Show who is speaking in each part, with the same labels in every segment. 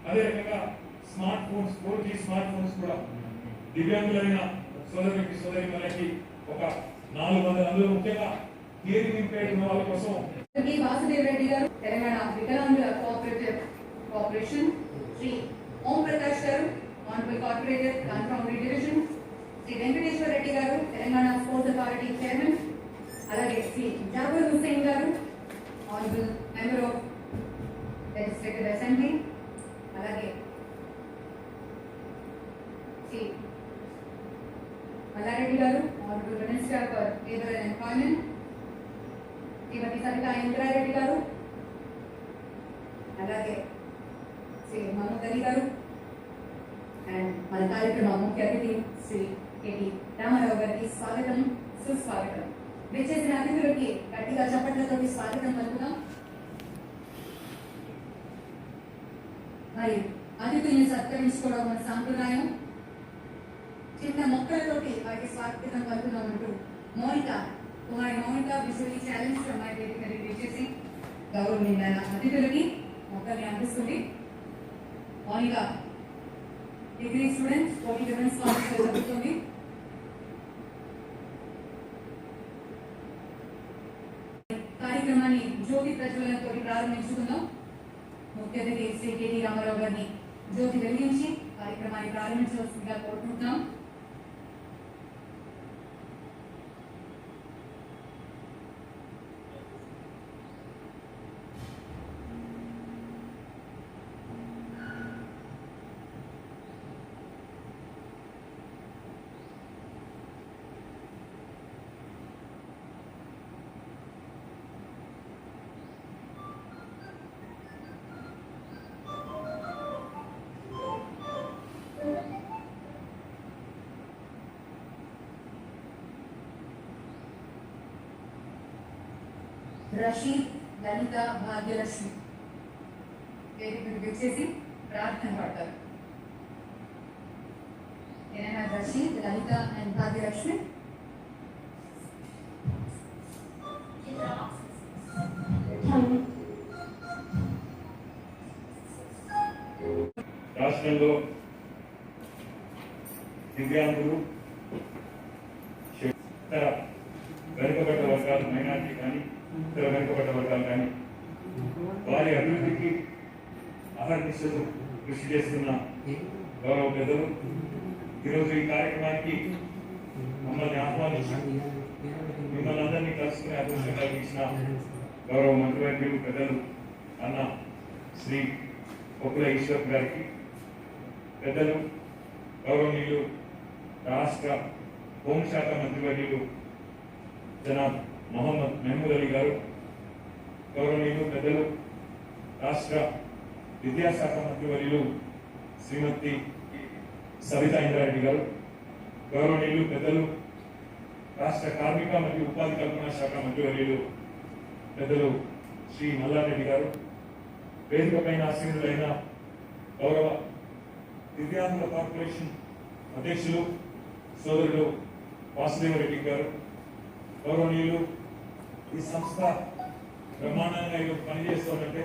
Speaker 1: అదే రకంగా smart phones 4G smart phones కూడా దివ్యాంగులైన సోదరులకి సోదరిమణులకి ఒక 400 అందులో ముఖ్యంగా హియరింగ్ ఇంపైర్డ్ ఉన్న వాళ్ళ కోసం
Speaker 2: వాసుదేవ్ రెడ్డి గారు తెలంగాణ వికలాంగుల కోఆపరేటివ్ కార్పొరేషన్, శ్రీ ఓం ప్రకాష్ గారు honourable corporator Gunfoundry division, Shri Venkateswara Reddy గారు తెలంగాణ స్పోర్ట్స్ అథారిటీ చైర్మన్, అలాగే శ్రీ జాబర్ హుస్సేన్ గారు honourable member of legislative assembly, అలాగే శ్రీ మల్లారెడ్డి గారు honourable minister for labour and employment, Shrimati Sabitha Indra Reddy గారు, అలాగే శ్రీ మహమ్మద్ అలీ గారు అండ్ మన కార్యక్రమ ముఖ్య అతిథి శ్రీ కేటీ రామారావు గారికి స్వాగతం సుస్వాగతం. విచ్చేసిన అతిథులకి గట్టిగా చప్పట్లతో స్వాగతం పలుకుదాం. మరి అతిథుల్ని సత్కరించుకోవడం మన సాంప్రదాయం. చిన్న మొక్కలతోటి వారికి స్వాగతం పలుకుదాం అంటూ కుమారి మౌనిక విజువల్లీ ఛాలెంజ్ అమ్మాయి వేదిక విచ్చేసి గౌరవనీయులైన అతిథులకి మొక్కల్ని అందిస్తుంది. Mounika degree student, 40 difference college లో చదువుతుంది. కార్యక్రమాన్ని జ్యోతి ప్రజ్వలనతో ప్రారంభించుకుందాం. ముఖ్య అతిథి శ్రీ కేటీ రామారావు గారిని జ్యోతి వెలిగించి కార్యక్రమాన్ని ప్రారంభించవలసిందిగా కోరుకుంటున్నాం. రషీద్, లలిత, భాగ్యలక్ష్మి వేదికకు వచ్చేసి ప్రార్థన పడతారు. ఏదైనా రషీద్, లలిత అండ్ భాగ్యలక్ష్మి.
Speaker 1: రాష్ట్రంలో దివ్యాంగులు, ఇతర వెనుకబడ్డ వర్గాలు, మైనారిటీ కానీ ఇతర వెనుకబడ్డ వర్గాలు కానీ వారి అభివృద్ధికి అహర్నిశలు కృషి చేస్తున్న గౌరవ పెద్దలు ఈరోజు ఈ కార్యక్రమానికి మమ్మల్ని ఆహ్వానించి మిమ్మల్ని అందరినీ కలుసుకునే అదృష్టం కలిగించిన గౌరవ మంత్రివర్యులు పెద్దలు అన్న శ్రీ పొక్కుల ఈశ్వర్ గారికి, పెద్దలు గౌరవనీయులు రాష్ట్ర హోంశాఖ మంత్రివర్యులు జనాబ్ మొహమ్మద్ మహమూద్ అలీ గారు, గౌరవనీయులు పెద్దలు రాష్ట్ర విద్యాశాఖ మంత్రివర్యులు శ్రీమతి సవితా ఇంద్రారెడ్డి గారు, గౌరవనీయులు పెద్దలు రాష్ట్ర కార్మిక మరియు ఉపాధి కల్పన శాఖ మంత్రివర్యులు పెద్దలు శ్రీ మల్లారెడ్డి గారు, వేదిక పైన ఆసీనులైన గౌరవ దివ్యాంగుల కార్పొరేషన్ అధ్యక్షులు సోదరుడు వాసుదేవరెడ్డి గారు, గౌరవనీయులు ఈ సంస్థ బ్రహ్మాండంగా ఈరోజు పనిచేస్తుందంటే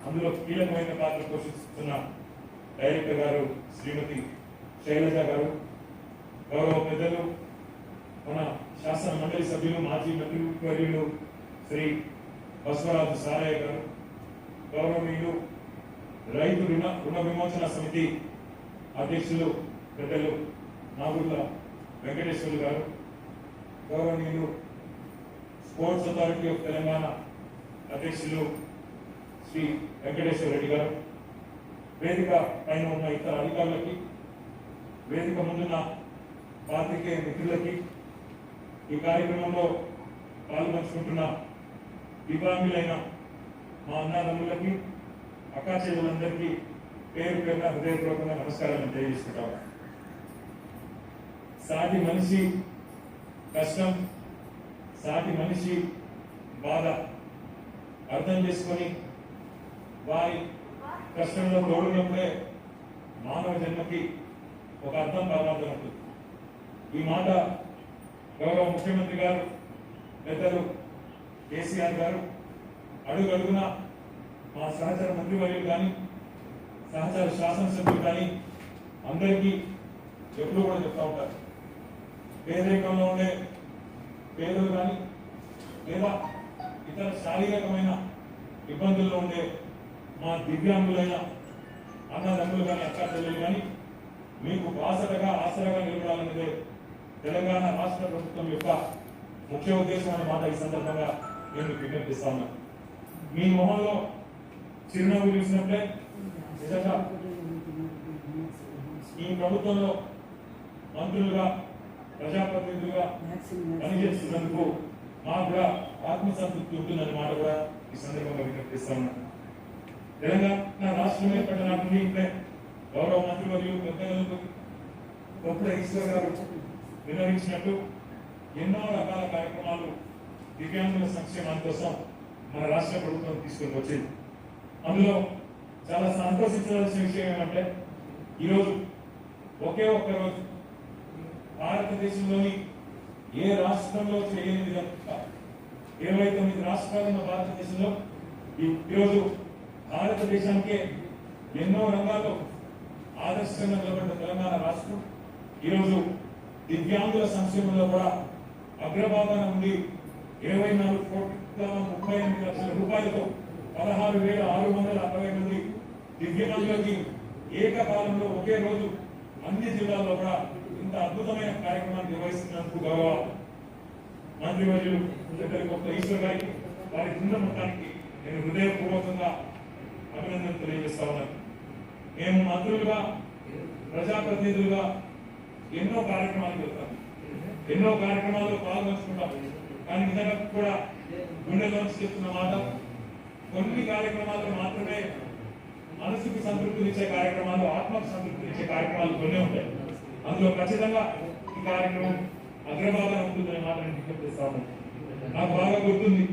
Speaker 1: అందులో కీలకమైన పాత్ర పోషిస్తున్న డైరెక్టర్ గారు శ్రీమతి శైలజ గారు, గౌరవ పెద్దలు మన శాసన మండలి సభ్యులు మాజీ మంత్రివర్యులు శ్రీ బసవరాజు సారయ్య గారు, గౌరవనీయులు రైతు రుణ విమోచన సమితి అధ్యక్షులు పెద్దలు నాగుర్ల వెంకటేశ్వర్లు గారు, గౌరవనీయులు స్పోర్ట్స్ అథారిటీ ఆఫ్ తెలంగాణ అధ్యక్షులు శ్రీ వెంకటేశ్వర రెడ్డి గారు, వేదిక పైన ఉన్న ఇతర అధికారులకి, వేదిక ముందున్న పాత్రికేయ మిత్రులకి, ఈ కార్యక్రమంలో పాల్పంచుకుంటున్న దివ్యాంగులైన మా అన్నదమ్ములకి, అక్కా చెల్లెలందరికీ పేరు పేరున హృదయపూర్వకంగా నమస్కారాలు తెలియజేసుకుంటాము. సాటి మనిషి కష్టం, సాటి మనిషి బాధ అర్థం చేసుకొని వారి కష్టంలో తోడున్నప్పుడే మానవ జన్మకి ఒక అర్థం పరమార్థం ఉంటుంది. ఈ మాట గౌరవ ముఖ్యమంత్రి గారు పెద్దలు కేసీఆర్ గారు అడుగడుగున మా సహచర మంత్రివర్యులు కానీ సహచార శాసనసభ్యులు కానీ అందరికీ ఎప్పుడు కూడా చెప్తా ఉంటారు, పేదరికంలో ఉండే పేదలు కానీ లేదా ఇతర శారీరకమైన ఇబ్బందుల్లో ఉండే మా దివ్యాంగులైన అన్నదమ్ములు కానీ అక్క చెల్లెలు కానీ మీకు బాసటగా ఆసరగా నిలబడాలనేదే తెలంగాణ రాష్ట్ర ప్రభుత్వం యొక్క ముఖ్య ఉద్దేశం అనే మాట ఈ సందర్భంగా నేను విజ్ఞప్తిస్తా ఉన్నాను. మీ మొహంలో చిరునవ్వు చూసినట్లే నిజంగా ఈ ప్రభుత్వంలో మంత్రులుగా ప్రజాప్రతినిధులుగా పనిచేస్తున్నందుకు మాకు కూడా ఆత్మసంతృప్తి ఉంటుందనే మాట కూడా ఈ సందర్భంగా విజ్ఞప్తిస్తా ఉన్నాను. తెలంగాణ రాష్ట్రం ఏర్పడిన నాటి నుండి ఇప్పుడే గౌరవ మంత్రివర్యులు పెద్దలకు గొప్ప ఈశ్వర్ గారు విన్నవించినట్టు ఎన్నో రకాల కార్యక్రమాలు దివ్యాంగుల సంక్షేమం కోసం మన రాష్ట్ర ప్రభుత్వం తీసుకొని వచ్చింది. అందులో చాలా సంతోషించవలసిన విషయం ఏమంటే ఈరోజు ఒకే ఒక్క రోజు భారతదేశంలోని ఏ రాష్ట్రంలో చేయని విధంగా 29 రాష్ట్రాలు ఉన్న భారతదేశంలో ఈరోజు భారతదేశానికే ఎన్నో రంగాల్లో ఆదర్శంగా నిలబడ్డ తెలంగాణ రాష్ట్రం ఈరోజు దివ్యాంగుల సంక్షేమంలో కూడా అగ్రభాగాన ఉండి 24,38,00,000 రూపాయలతో 16,660 మంది దివ్యాంగులకి ఏకకాలంలో ఒకే రోజు అన్ని జిల్లాల్లో కూడా ఇంత అద్భుతమైన కార్యక్రమాన్ని నిర్వహిస్తున్నందుకు గౌరవ మంత్రివర్యులు గొప్ప ఈశ్వర్ గారికి వారి బృందం మొత్తానికి నేను హృదయపూర్వకంగా అభినందనలు తెలియజేస్తా ఉన్నాను. మేము మంత్రులుగా ప్రజాప్రతినిధులుగా ఎన్నో కార్యక్రమాలు వెళ్తాం, ఎన్నో కార్యక్రమాల్లో పాల్గొంచుకుంటాం. కానీ నిజంగా కూడా గుండెలోంచి చెప్తున్న మాట, కొన్ని కార్యక్రమాల్లో మాత్రమే మనసుకు సంతృప్తినిచ్చే కార్యక్రమాలు, ఆత్మకు సంతృప్తినిచ్చే కార్యక్రమాలు కొన్ని ఉంటాయి. అందులో ఖచ్చితంగా ఈ కార్యక్రమం అగ్రభాగం ఉంటుందనే మాట నేను విజ్ఞప్తిస్తాను. నాకు బాగా గుర్తుంది,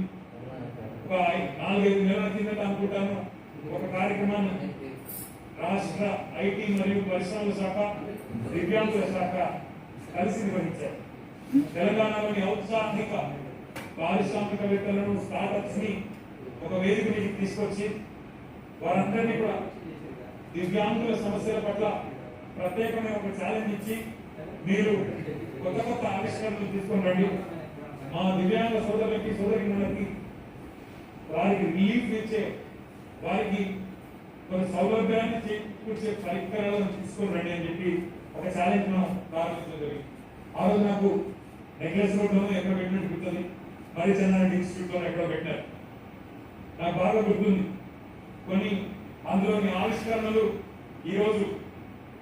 Speaker 1: ఒక 4-5 నెలల కిందట అనుకుంటాను ఒక కార్యక్రమాన్ని రాష్ట్ర ఐటీ మరియు పరిశ్రమల శాఖ, దివ్యాంగుల శాఖ కలిసి నిర్వహించారు. తెలంగాణలోని ఔత్సాహిక పారిశ్రామికవేత్తలను, స్టార్టప్స్ ని ఒక వేదిక మీదకి తీసుకొచ్చి వారందరినీ కూడా దివ్యాంగుల సమస్యల పట్ల ప్రత్యేకమైన ఒక ఛాలెంజ్ ఇచ్చి మీరు కొత్త కొత్త ఆవిష్కరణలు తీసుకొని రండి, మా దివ్యాంగ సోదరులకి సోదరిమణులకి వారికి రిలీఫ్ ఇచ్చే, వారికి కొన్ని సౌలభ్యాన్ని చేకూర్చే పరికరాలను తీసుకొని రండి అని చెప్పి ఒక ఛాలెంజ్ మనం ప్రారంభించడం జరిగింది. ఆ రోజు నాకు నెక్లెస్ రోడ్లోనూ ఎక్కడ పెట్టినట్టు గుర్తుంది, మరి చంద్రారెడ్డి ఇన్స్టిట్యూట్ లో ఎక్కడో పెట్టినారు. నాకు బాగా గుర్తుంది. కొన్ని అందులోని ఆవిష్కరణలు ఈరోజు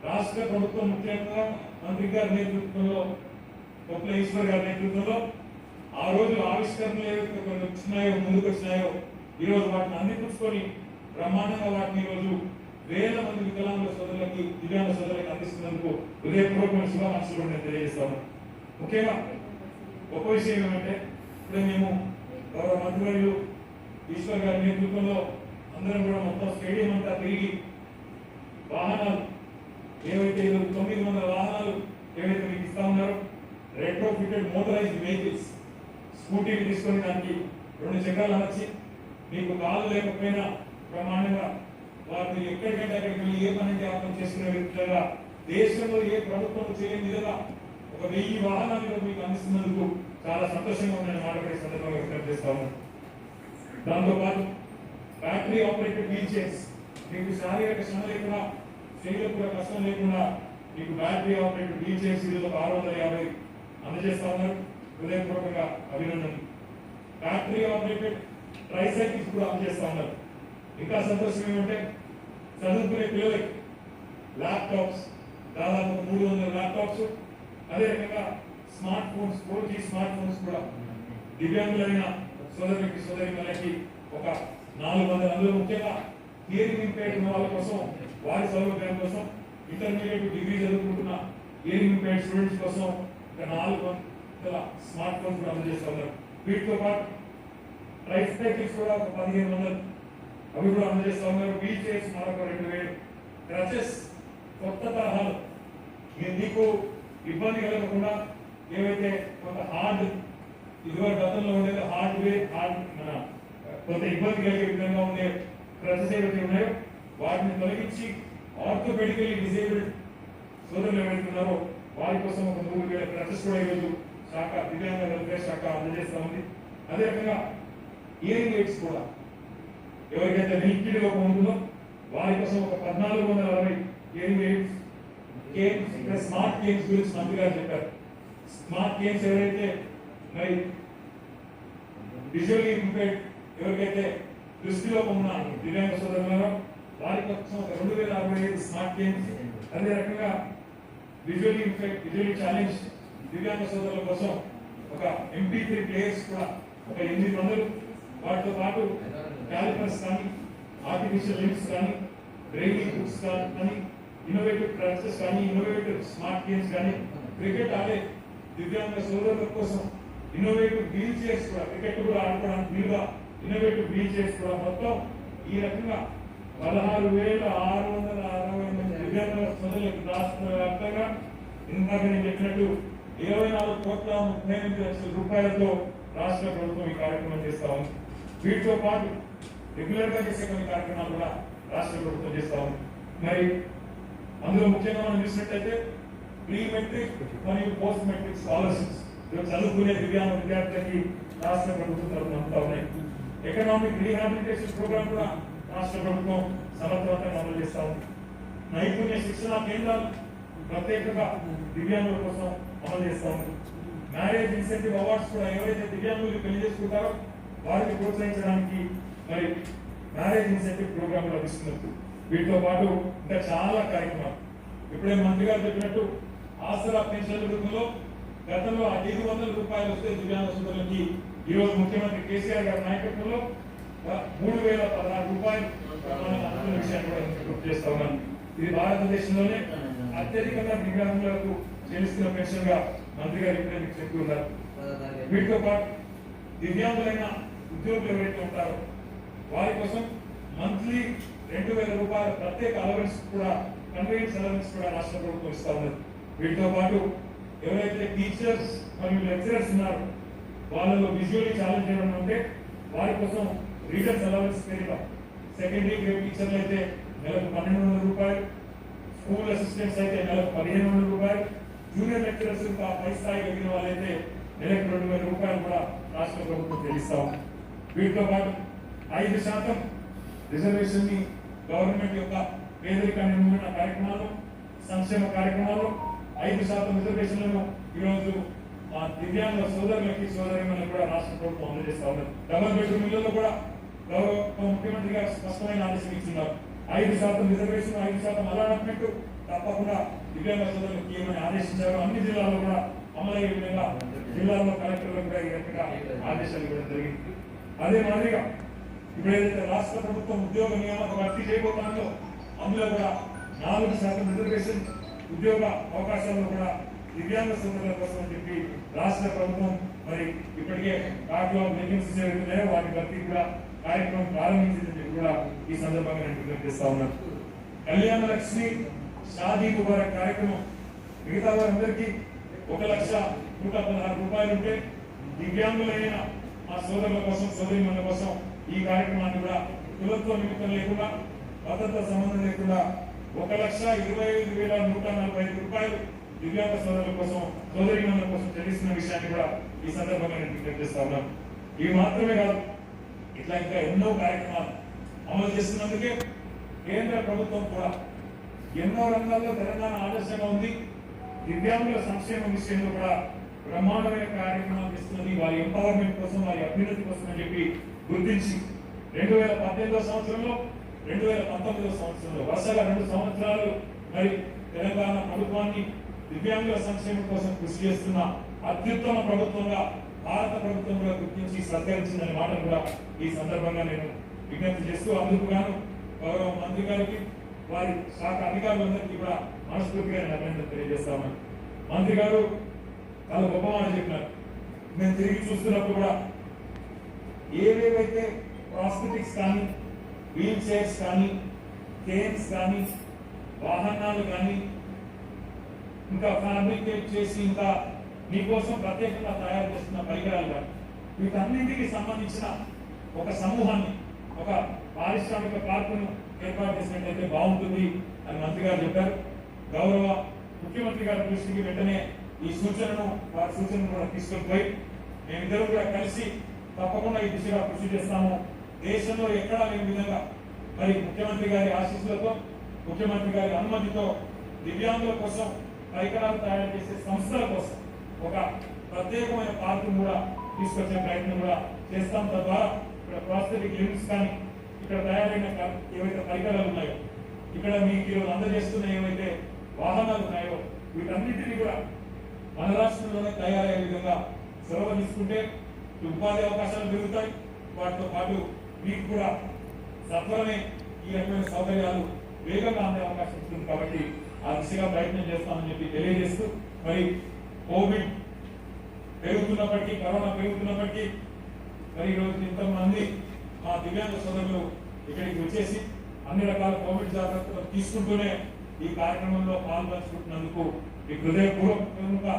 Speaker 1: రాష్ట్ర ప్రభుత్వం ముఖ్యంగా మంత్రి గారి నేతృత్వంలో, గొప్ప ఈశ్వర్ గారి నేతృత్వంలో ఆ రోజు ఆవిష్కరణలు ఏవైతే కొన్ని వచ్చినాయో, ముందుకు వచ్చినాయో, ఈరోజు వాటిని అందిపుచ్చుకొని బ్రహ్మాండంగా వాటిని ఈరోజు వేల మంది వికలాంగుల సోదరులకి, దివ్యాంగ సోదరులకి అందిస్తున్నందుకు హృదయపూర్వకమైన శుభాకాంక్షలు నేను తెలియజేస్తాను. ముఖ్యంగా గొప్ప విషయం ఏమంటే ఇప్పుడే మేము గౌరవ మంత్రివర్యులు ఈశ్వర్ గారి నేతృత్వంలో అందరం కూడా మొత్తం స్టేడియం అంతా తిరిగి వాహనాలు ఏవైతే 900 వాహనాలు ఏవైతే మీకు ఇస్తా ఉన్నారో, రెట్రో ఫిటెడ్ మోటరైజ్డ్ వెహికల్స్, స్కూటీలు తీసుకొని దానికి 2 చక్రాలు అమర్చి మీకు కాలు లేకపోయినా బ్రహ్మాండంగా వారిని ఎక్కడికంటే అక్కడికి వెళ్ళి ఏ పని వ్యాపారం చేసుకునే విధంగా దేశంలో ఏ ప్రభుత్వం చేయని విధంగా ఒక 1000 వాహనాలు మీకు అందిస్తున్నందుకు చాలా సంతోషంగా ఉందని మాట్లాడే సందర్భంగా వ్యక్తం చేస్తాము. దాంతోపాటు బ్యాటరీ ఆపరేటెడ్ వీల్ చైర్స్, మీకు శారీరక శ్రమ లేకుండా, శరీరం కూడా కష్టం లేకుండా మీకు బ్యాటరీ ఆపరేటెడ్ వీల్ చైర్స్ ఈరోజు 650 అందజేస్తా ఉన్నారు. హృదయపూర్వకంగా అభినందనలు. బ్యాటరీ ఆపరేటెడ్ ట్రైసైకిల్స్ కూడా అందజేస్తా ఉన్నారు. ఇంకా సంతోషం ఏమంటే చదువుకునే పిల్లలకి ల్యాప్టాప్స్, దాదాపు 300 ల్యాప్టాప్స్, అదే రకంగా smart phones, 4G smart phones కూడా దివ్యాంగులైన సోదరులకి సోదరిమణులకి ఒక 400, అందులో ముఖ్యంగా హియరింగ్ ఇంపైర్డ్ ఉన్న వాళ్ళ కోసం, వారి సౌలభ్యం కోసం, ఇంటర్మీడియట్ డిగ్రీ చదువుకుంటున్న హియరింగ్ ఇంపైర్డ్ స్టూడెంట్స్ కోసం ఒక 400 స్మార్ట్ ఫోన్స్ కూడా అందజేస్తా ఉన్నారు. వీటితో పాటు ట్రైసైకిల్స్ కూడా ఒక 1500 అవి కూడా అందజేస్తా ఉన్నారు. వీల్ చైర్స్ మరొక 2000, క్రచెస్ కొత్త తరహాలు మీకు ఇబ్బంది కలగకుండా ఏవైతే కొంత హార్డ్ ఇదివరకు గతంలో ఉండేది హార్డ్వేర్ మన కొంత ఇబ్బంది కలిగే విధంగా ఉండే క్రచెస్ ఏవైతే ఉన్నాయో వాటిని తొలగించి ఆర్థోపెడికలీ డిసేబుల్డ్ సోదరులు ఎవరైతున్నారో వారి కోసం ఒక 3,000 క్రచెస్ కూడా ఈరోజు శాఖ దివ్యాంగ వెల్ఫేర్ శాఖ అందజేస్తా ఉంది. అదే రకంగా ఇయరింగ్ ఎయిడ్స్ కూడా ఎవరికైతే వినికిడి లోపం ఉంటుందో వారి కోసం ఒక 1,460 ఇయరింగ్ ఎయిడ్స్ గేమ్స్, ఇక్కడ స్మార్ట్ గేమ్స్ గురించి మంత్రి గారు చెప్పారు. స్మార్ట్ గేమ్స్ ఎవరైతే మరి విజువల్లీ ఇంపేర్డ్ ఎవరికైతే దృష్టిలోపం ఉన్న దివ్యాంగ సోదరులారో వారి కోసం ఒక 2,065 స్మార్ట్ గేమ్స్, అదే రకంగా విజువల్లీ ఇంపేర్డ్ విజువల్లీ ఛాలెంజ్ దివ్యాంగ సోదరుల కోసం ఒక MP3 ప్లేయర్స్ కూడా ఒక 800, వాటితో పాటు క్యాలిపర్స్ కానీ ఆర్టిఫిషియల్ లింక్స్ కానీ బ్రెయిలీ బుక్స్ కానీ ఇన్నోవేటివ్ క్రాఫ్ట్స్ కానీ ఇన్నోవేటివ్ స్మార్ట్ గేమ్స్ కానీ క్రికెట్ ఆడే దివ్యాంగ సోదరుల కోసం ఇన్నోవేటివ్ వీల్ చైర్స్ కూడా క్రికెట్ కూడా ఆడుకోవడానికి వీలుగా ఇన్నోవేటివ్ వీల్ చైర్స్ కూడా మొత్తం ఈ రకంగా 16,660 దివ్యాంగ సోదరులకు రాష్ట్ర వ్యాప్తంగా ఇందాక నేను చెప్పినట్టు 24,38 రూపాయలతో రాష్ట్ర ప్రభుత్వం ఈ కార్యక్రమం చేస్తా ఉంది. వీటితో పాటు రెగ్యులర్ గా చేసే కొన్ని కార్యక్రమాలు కూడా రాష్ట్ర ప్రభుత్వం చేస్తా ఉంది. మరి అందులో ముఖ్యంగా మనం చూసినట్టయితే ప్రీ మెట్రిక్ మరియు పోస్ట్ మెట్రిక్ స్కాలర్షిప్స్ చదువుకునే దివ్యాంగ విద్యార్థులకి రాష్ట్ర ప్రభుత్వం తరఫున అందుతా ఉన్నాయి. ఎకనామిక్ రీహాబిలిటేషన్ ప్రోగ్రామ్ కూడా రాష్ట్ర ప్రభుత్వం సమర్థవంతంగా అమలు చేస్తా ఉంది. నైపుణ్య శిక్షణ కేంద్రాలు ప్రత్యేకంగా దివ్యాంగుల కోసం అమలు చేస్తా ఉంది. మ్యారేజ్ ఇన్సెంటివ్ అవార్డ్స్ కూడా ఎవరైతే దివ్యాంగులు పెళ్లి చేసుకుంటారో వారిని ప్రోత్సహించడానికి మరి మ్యారేజ్ ఇన్సెంటివ్ ప్రోగ్రామ్ లభిస్తున్నట్టు. వీటితో పాటు ఇంకా చాలా కార్యక్రమాలు ఇప్పుడే మంత్రి గారు చెప్పినట్టు ఆసరా పెన్షన్ వృద్ధుల్లో గతంలో 500 రూపాయలు వస్తే దివ్యాంగ సోదరులకి ఈ రోజు ముఖ్యమంత్రి కేసీఆర్ గారి నాయకత్వంలో 3,016 రూపాయలు అందుతున్న విషయాన్ని కూడా గుర్తు చేస్తా ఉన్నాను. ఇది భారతదేశంలోనే అత్యధికంగా దివ్యాంగులకు చెల్లిస్తున్న పెన్షన్ గా మంత్రి గారు ఇప్పుడే మీకు చెప్తూ ఉన్నారు. వీటితో పాటు దివ్యాంగులైన ఉద్యోగులు ఎవరైతే ఉంటారో వారి కోసం మంత్లీ 2,000 రూపాయల ప్రత్యేక అలవెన్స్ కూడా కన్వీనియన్స్ అలవెన్స్ కూడా రాష్ట్ర ప్రభుత్వం ఇస్తా ఉన్నది. వీటితో పాటు ఎవరైతే టీచర్స్ మరియు లెక్చరర్స్ ఉన్నారో వాళ్ళలో విజువల్లీ ఛాలెంజ్ ఏమైనా ఉంటే వారి కోసం రీడర్స్ అలవెన్స్ పేరుగా సెకండరీ గ్రేడ్ టీచర్లు అయితే నెలకు 1,200 రూపాయలు, స్కూల్ అసిస్టెంట్స్ అయితే నెలకు 1,500 రూపాయలు, జూనియర్ లెక్చరర్స్ ఇంకా పై స్థాయి కలిగిన వాళ్ళైతే నెలకు 2,000 రూపాయలు కూడా రాష్ట్ర ప్రభుత్వం చెల్లిస్తాం. వీటితో పాటు 5% రిజర్వేషన్ ని గవర్నమెంట్ యొక్క పేదరికాన్ని నిర్మూలన కార్యక్రమాలు, సంక్షేమ కార్యక్రమాలు 5% రిజర్వేషన్లను ఈరోజు దివ్యాంగ సోదరులకి సోదరులకు కూడా రాష్ట్ర ప్రభుత్వం అమలు చేస్తా ఉన్నారు. డబుల్ బెడ్రూమ్ ఇళ్లలో కూడా గౌరవ ముఖ్యమంత్రి గారు స్పష్టమైన ఆదేశం ఇస్తున్నారు. 5% రిజర్వేషన్, 5% అలాట్మెంట్ తప్పకుండా దివ్యాంగ సోదరులకు ఏమని ఆదేశించారో అన్ని జిల్లాల్లో కూడా అమలయ్యే విధంగా జిల్లాలో కలెక్టర్లకు కూడా ఈ రకంగా ఆదేశాలు ఇవ్వడం జరిగింది. అదే మాదిరిగా ఇప్పుడు ఏదైతే రాష్ట్ర ప్రభుత్వం ఉద్యోగ నియామక భర్తీ చేయబోతుందో అందులో కూడా 4% రిజర్వేషన్ ఉద్యోగ అవకాశాలను కూడా దివ్యాంగ సోదరుల కోసం అని చెప్పి రాష్ట్ర ప్రభుత్వం మరి ఇప్పటికే వాటిలో వేకెన్సీస్ ఏవైతున్నాయో వాటి భర్తీ కూడా కార్యక్రమం ప్రారంభించిందని చెప్పి కూడా ఈ సందర్భంగా నేను విజ్ఞప్తి చేస్తా ఉన్నాను. కళ్యాణ లక్ష్మి షాదీ ముబారక్ కార్యక్రమం మిగతా వారందరికీ 1,116 రూపాయలు ఉంటే దివ్యాంగులైన ఆ సోదరుల కోసం సోదరిమణుల కోసం ఈ కార్యక్రమాన్ని కూడా కులత్వ నిమిత్తం లేకుండా భద్రత సంబంధం లేకుండా 1,25,145 రూపాయలు దివ్యాంగ సోదరుల కోసం సోదరిమణుల కోసం చెల్లిస్తున్న విషయాన్ని కూడా ఈ సందర్భంగా నేను విజ్ఞప్తి చేస్తా ఉన్నాను. ఇవి మాత్రమే కాదు, ఇట్లా ఇంకా ఎన్నో కార్యక్రమాలు అమలు చేస్తున్నందుకే కేంద్ర ప్రభుత్వం కూడా ఎన్నో రంగాల్లో తెలంగాణ ఆదర్శంగా ఉంది. దివ్యాంగుల సంక్షేమం విషయంలో కూడా బ్రహ్మాండమైన కార్యక్రమాలు చేస్తున్నది. వారి ఎంపవర్మెంట్ కోసం, వారి అభ్యున్నతి కోసం అని చెప్పి గుర్తించి 2018 సంవత్సరంలో 2019 సంవత్సరంలో వరుసగా 2 సంవత్సరాలు మరి తెలంగాణ ప్రభుత్వాన్ని దివ్యాంగుల సంక్షేమం కోసం కృషి చేస్తున్న అత్యుత్తమ ప్రభుత్వంగా భారత ప్రభుత్వం కూడా గుర్తించి సత్కరించిందనే మాటను కూడా ఈ సందర్భంగా నేను విజ్ఞప్తి చేస్తూ అందుకు గాను గౌరవ మంత్రి గారికి వారి శాఖ అధికారులందరికీ కూడా మనస్ఫూర్తిగా నేను అభినందన తెలియజేస్తామని. మంత్రి గారు చాలా గొప్ప మాట చెప్పినారు. నేను తిరిగి చూస్తున్నప్పుడు కూడా ఏవేవైతే ప్రాస్థెటిక్స్ కానీ, వీల్ చైర్స్ కానీ, కేన్స్ కానీ, వాహనాలు కానీ, ఇంకా ఫ్యాబ్రికేట్ చేసి ఇంకా మీకోసం ప్రత్యేకంగా తయారు చేస్తున్న పరికరాలు కానీ వీటన్నింటికి సంబంధించిన ఒక సమూహాన్ని, ఒక పారిశ్రామిక పార్కును ఏర్పాటు చేసినట్లయితే బాగుంటుంది అని మంత్రి గారు చెప్పారు. గౌరవ ముఖ్యమంత్రి గారి దృష్టికి వెంటనే ఈ సూచనను వారి సూచనను కూడా తీసుకొని పోయి మేమిద్దరం కూడా కలిసి తప్పకుండా ఈ దిశగా కృషి చేస్తాము. దేశంలో ఎక్కడా లేని విధంగా మరి ముఖ్యమంత్రి గారి ఆశీస్సులతో ముఖ్యమంత్రి గారి అనుమతితో దివ్యాంగుల కోసం పరికరాలు తయారు చేసే సంస్థల కోసం ఒక ప్రత్యేకమైన పార్కును కూడా తీసుకొచ్చే ప్రయత్నం కూడా చేస్తాం. తద్వారా ఇక్కడ ప్రాస్థెటిక్ లింక్స్ కానీ ఇక్కడ తయారైన ఏవైతే పరికరాలు ఉన్నాయో ఇక్కడ మీకు ఈరోజు అందజేస్తున్న ఏవైతే వాహనాలు ఉన్నాయో వీటన్నింటినీ కూడా మన రాష్ట్రంలోనే తయారయ్యే విధంగా చొరవ తీసుకుంటే ఉపాధి అవకాశాలు పెరుగుతాయి. వాటితో పాటు మీకు కూడా సత్వరమే ఈ రకమైన సౌకర్యాలు వేగంగా అందే అవకాశం ఉంటుంది. కాబట్టి ఆ దిశగా ప్రయత్నం చేస్తామని చెప్పి తెలియజేస్తూ మరి కోవిడ్ పెరుగుతున్నప్పటికీ కరోనా పెరుగుతున్నప్పటికీ మరి ఈరోజు ఇంతమంది మా దివ్యాంగ సోదరులు ఇక్కడికి వచ్చేసి అన్ని రకాల కోవిడ్ జాగ్రత్తలు తీసుకుంటూనే ఈ కార్యక్రమంలో పాల్పంచుకుంటున్నందుకు ఈ హృదయపూర్వకంగా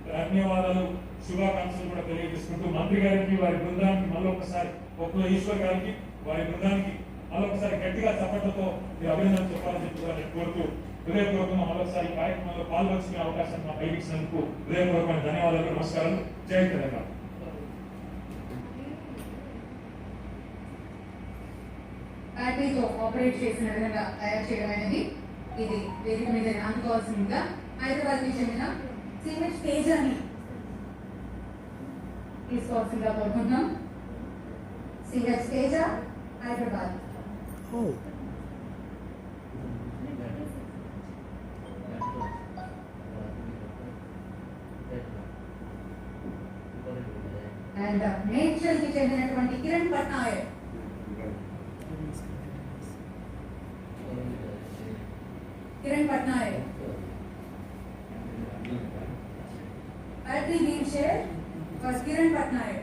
Speaker 1: ధన్యవాదాలు శుభాకాంక్షలు కూడా తెలియజేసుకుంటూ మంత్రి గారికి వారి బృందానికి మళ్ళొకసారి ఒక్క ఈశ్వర్ గారికి వారి బృందానికి మళ్ళొకసారి గట్టిగా చప్పట్లతో మీరు అభినందనలు చెప్పాలని చెప్పి కూడా నేను కోరుతూ హృదయపూర్వకంగా మరొకసారి కార్యక్రమంలో పాల్పంచుకునే అవకాశాన్ని మాకు కలిగించినందుకు హృదయపూర్వకమైన ధన్యవాదాలు, నమస్కారాలు. జై తెలంగాణ.
Speaker 2: బ్యాటరీతో ఆపరేట్ చేసిన విధంగా తయారు చేయడం అనేది ఇది వేదిక మీద అందుకోవాల్సిందిగా హైదరాబాద్ కి చెందిన సిహెచ్ తేజాని తీసుకోవాల్సిందిగా కోరుకుంటున్నాం. సిహెచ్ తేజ, హైదరాబాద్. అండ్ మేడ్చల్ కి చెందినటువంటి Kiran Patnaik. Kiran Patnaik battery wheelchair for Kiran Patnaik.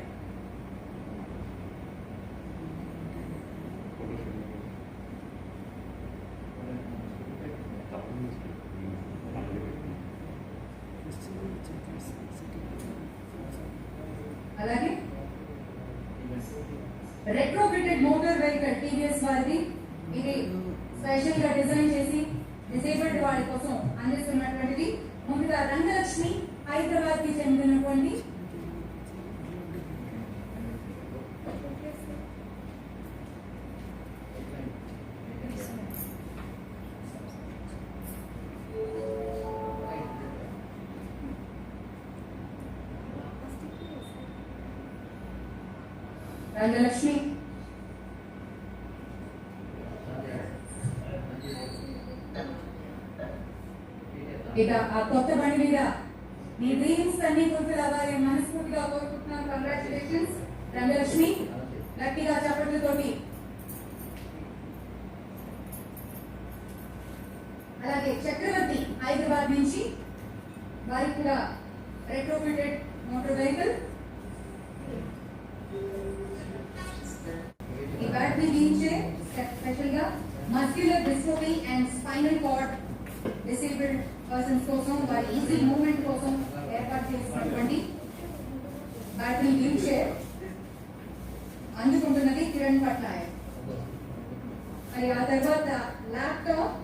Speaker 2: అలాగే రెట్రోఫిటెడ్ మోటార్ వెహికల్ టీవీఎస్ వారిది. ఇది స్పెషల్ గా డిజైన్ చేసి డిసేబుల్డ్ వారి కోసం అందిస్తున్నటువంటిది. ముందుగా రంగలక్ష్మి, హైదరాబాద్ కి చెందినటువంటి రంగలక్ష్మి. ఇక ఆ కొత్త బండి మీద మీ డ్రీమ్స్ అన్ని ఫుల్ఫిల్ అవ్వాలి మనస్ఫూర్తిగా కోరుకుంటున్నాం. కంగ్రాచులేషన్స్ రంగలక్ష్మి. గట్టిగా చప్పట్లతోటి. అలాగే చక్రవర్తి, హైదరాబాద్ నుంచి వారికి కూడా రెట్రోఫిటెడ్ మోటార్ వెహికల్. ఈ బ్యాటరీ వీల్చైర్ స్పెషల్ గా muscular dystrophy and spinal cord disabled persons కోసం వారి ఈజీ మూవ్మెంట్ కోసం ఏర్పాటు చేసినటువంటి బ్యాటరీ వీల్చైర్ అందుకుంటున్నది కిరణ్ పట్నాయక్. మరి ఆ తర్వాత ల్యాప్టాప్,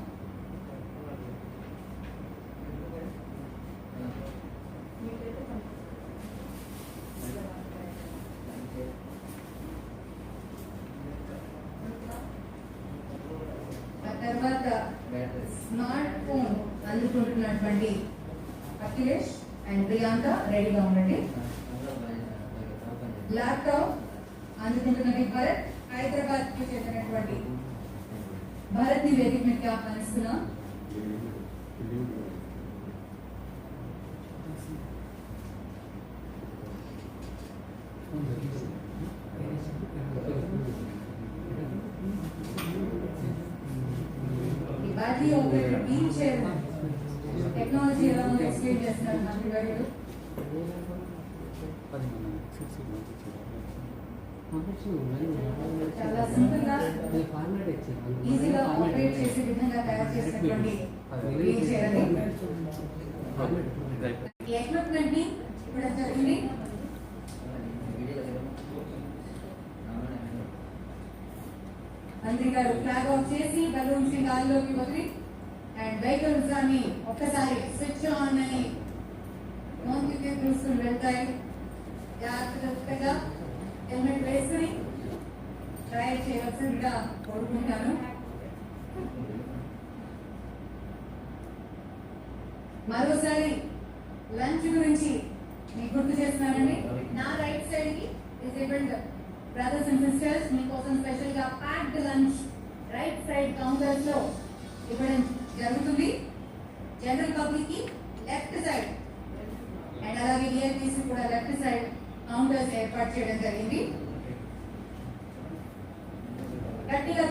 Speaker 2: తర్వాత స్మార్ట్ ఫోన్ అందుకుంటున్నటువంటి అఖిలేష్ అండ్ ప్రియాంక రెడీగా ఉండండి. ల్యాప్టాప్ అందుకుంటున్నది భరత్, హైదరాబాద్ కి చెందినటువంటి భరత్ ని వేదిక మీద ఆహ్వానిస్తున్నాం. Battery operated wheel chair technology ఎలా ఉందో ఎక్స్ప్లెయిన్ చేస్తున్నారు మంత్రి గారు. చాలా సింపుల్ గా ఈజీగా ఆపరేట్ చేసే విధంగా తయారు చేసినటువంటి వీల్ చైర్ అది. ఈ ఎక్విప్మెంట్ ని ఇప్పుడు జరిగింది. మంత్రి గారు ఫ్లాగ్ ఆఫ్ చేసి బలూన్స్ ని గాలిలోకి వదిలి అండ్ వెహికల్స్ అని ఒక్కసారి స్విచ్ ఆన్ అని నోటికి చూసుకుని వెళ్తాయి. జాగ్రత్తగా హెల్మెట్ వేసుకుని డ్రైవ్ చేయవలసిందిగా కోరుకుంటాను. మరోసారి లంచ్ గురించి మీకు గుర్తు చేస్తున్నానండి. నా రైట్ సైడ్ కి డిసేబుల్డ్ బ్రదర్స్ అండ్ సిస్టర్స్ మీకోసం స్పెషల్ గా packed lunch right side counters లో ఇవ్వడం జరుగుతుంది. జనరల్ పబ్లిక్ కి లెఫ్ట్ సైడ్ అండ్ అలాగే విఐపీస్ కూడా లెఫ్ట్ సైడ్ కౌంటర్స్ ఏర్పాటు చేయడం జరిగింది. గట్టిగా